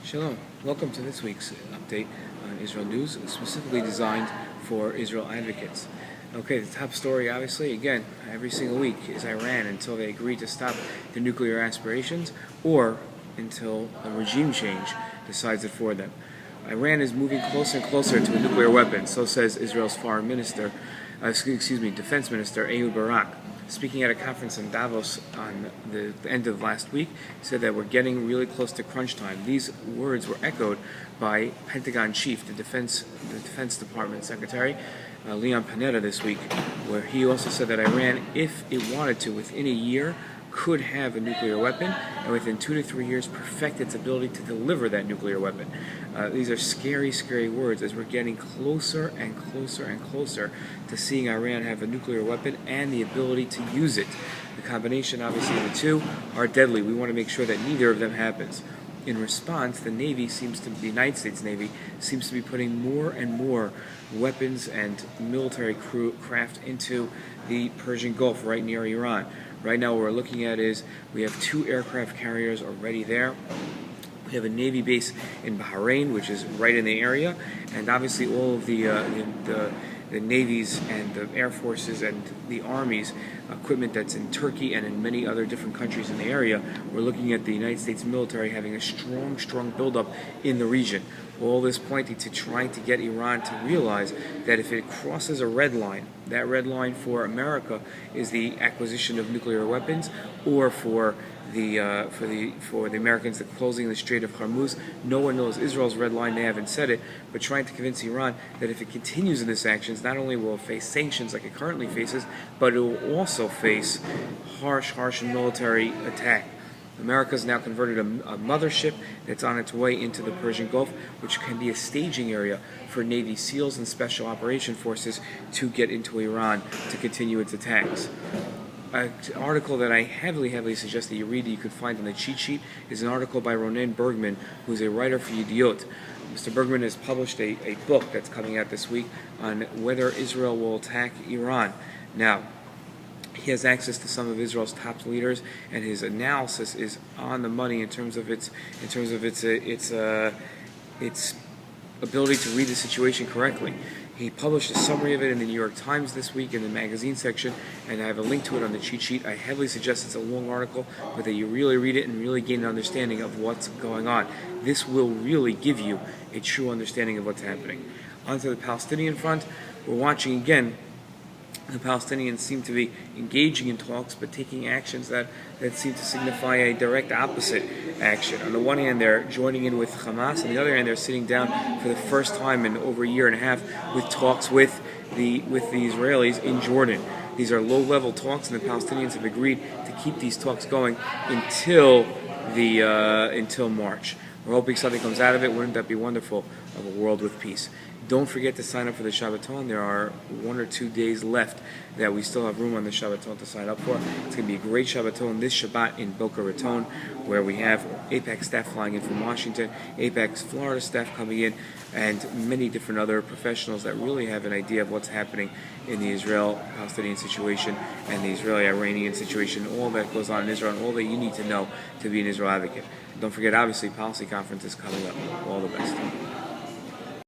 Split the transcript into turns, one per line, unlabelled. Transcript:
Shalom. Welcome to this week's update on Israel news, specifically designed for Israel advocates. Okay, the top story, obviously, again, every single week is Iran until they agree to stop their nuclear aspirations or until a regime change decides it for them. Iran is moving closer and closer to a nuclear weapon, so says Israel's Defense Minister Ehud Barak. Speaking at a conference in Davos on the end of last week, said that we're getting really close to crunch time. These words were echoed by Pentagon Chief, the Defense Department Secretary, Leon Panetta, this week, where he also said that Iran, if it wanted to, within a year, could have a nuclear weapon, and within 2 to 3 years perfect its ability to deliver that nuclear weapon. These are scary, scary words as we're getting closer and closer and closer to seeing Iran have a nuclear weapon and the ability to use it. The combination, obviously, of the two are deadly. We want to make sure that neither of them happens. In response, the United States Navy seems to be putting more and more weapons and military craft into the Persian Gulf right near Iran. Right now what we're looking at is we have 2 aircraft carriers already there. We have a Navy base in Bahrain, which is right in the area, and obviously all of the navies and the air forces and the armies equipment that's in Turkey and in many other different countries in the area. We're looking at the United States military having a strong buildup in the region. All this pointing to trying to get Iran to realize that if it crosses a red line, that red line for America is the acquisition of nuclear weapons, or for the Americans, the closing the Strait of Hormuz. No one knows Israel's red line. They haven't said it, but trying to convince Iran that if it continues in this actions, not only will it face sanctions like it currently faces, but it will also face harsh military attack. America's now converted a mothership that's on its way into the Persian Gulf, which can be a staging area for Navy SEALs and Special Operation Forces to get into Iran to continue its attacks. An article that I heavily suggest that you read, that you could find on the cheat sheet, is an article by Ronen Bergman, who's a writer for Yediot. Mr. Bergman has published a book that's coming out this week on whether Israel will attack Iran. Now, he has access to some of Israel's top leaders, and his analysis is on the money in terms of its ability to read the situation correctly. He published a summary of it in the New York Times this week in the magazine section, and I have a link to it on the cheat sheet. I heavily suggest it's a long article, but that you really read it and really gain an understanding of what's going on. This will really give you a true understanding of what's happening. Onto the Palestinian front, we're watching again. The Palestinians seem to be engaging in talks, but taking actions that seem to signify a direct opposite action. On the one hand, they're joining in with Hamas. On the other hand, they're sitting down for the first time in over a year and a half with talks with the Israelis in Jordan. These are low-level talks, and the Palestinians have agreed to keep these talks going until March. We're hoping something comes out of it. Wouldn't that be wonderful, of a world with peace? Don't forget to sign up for the Shabbaton. There are 1 or 2 days left that we still have room on the Shabbaton to sign up for. It's going to be a great Shabbaton this Shabbat in Boca Raton, where we have APAC staff flying in from Washington, APAC's Florida staff coming in, and many different other professionals that really have an idea of what's happening in the Israel-Palestinian situation and the Israeli-Iranian situation, all that goes on in Israel, and all that you need to know to be an Israel advocate. Don't forget, obviously, policy conference is coming up. All the best.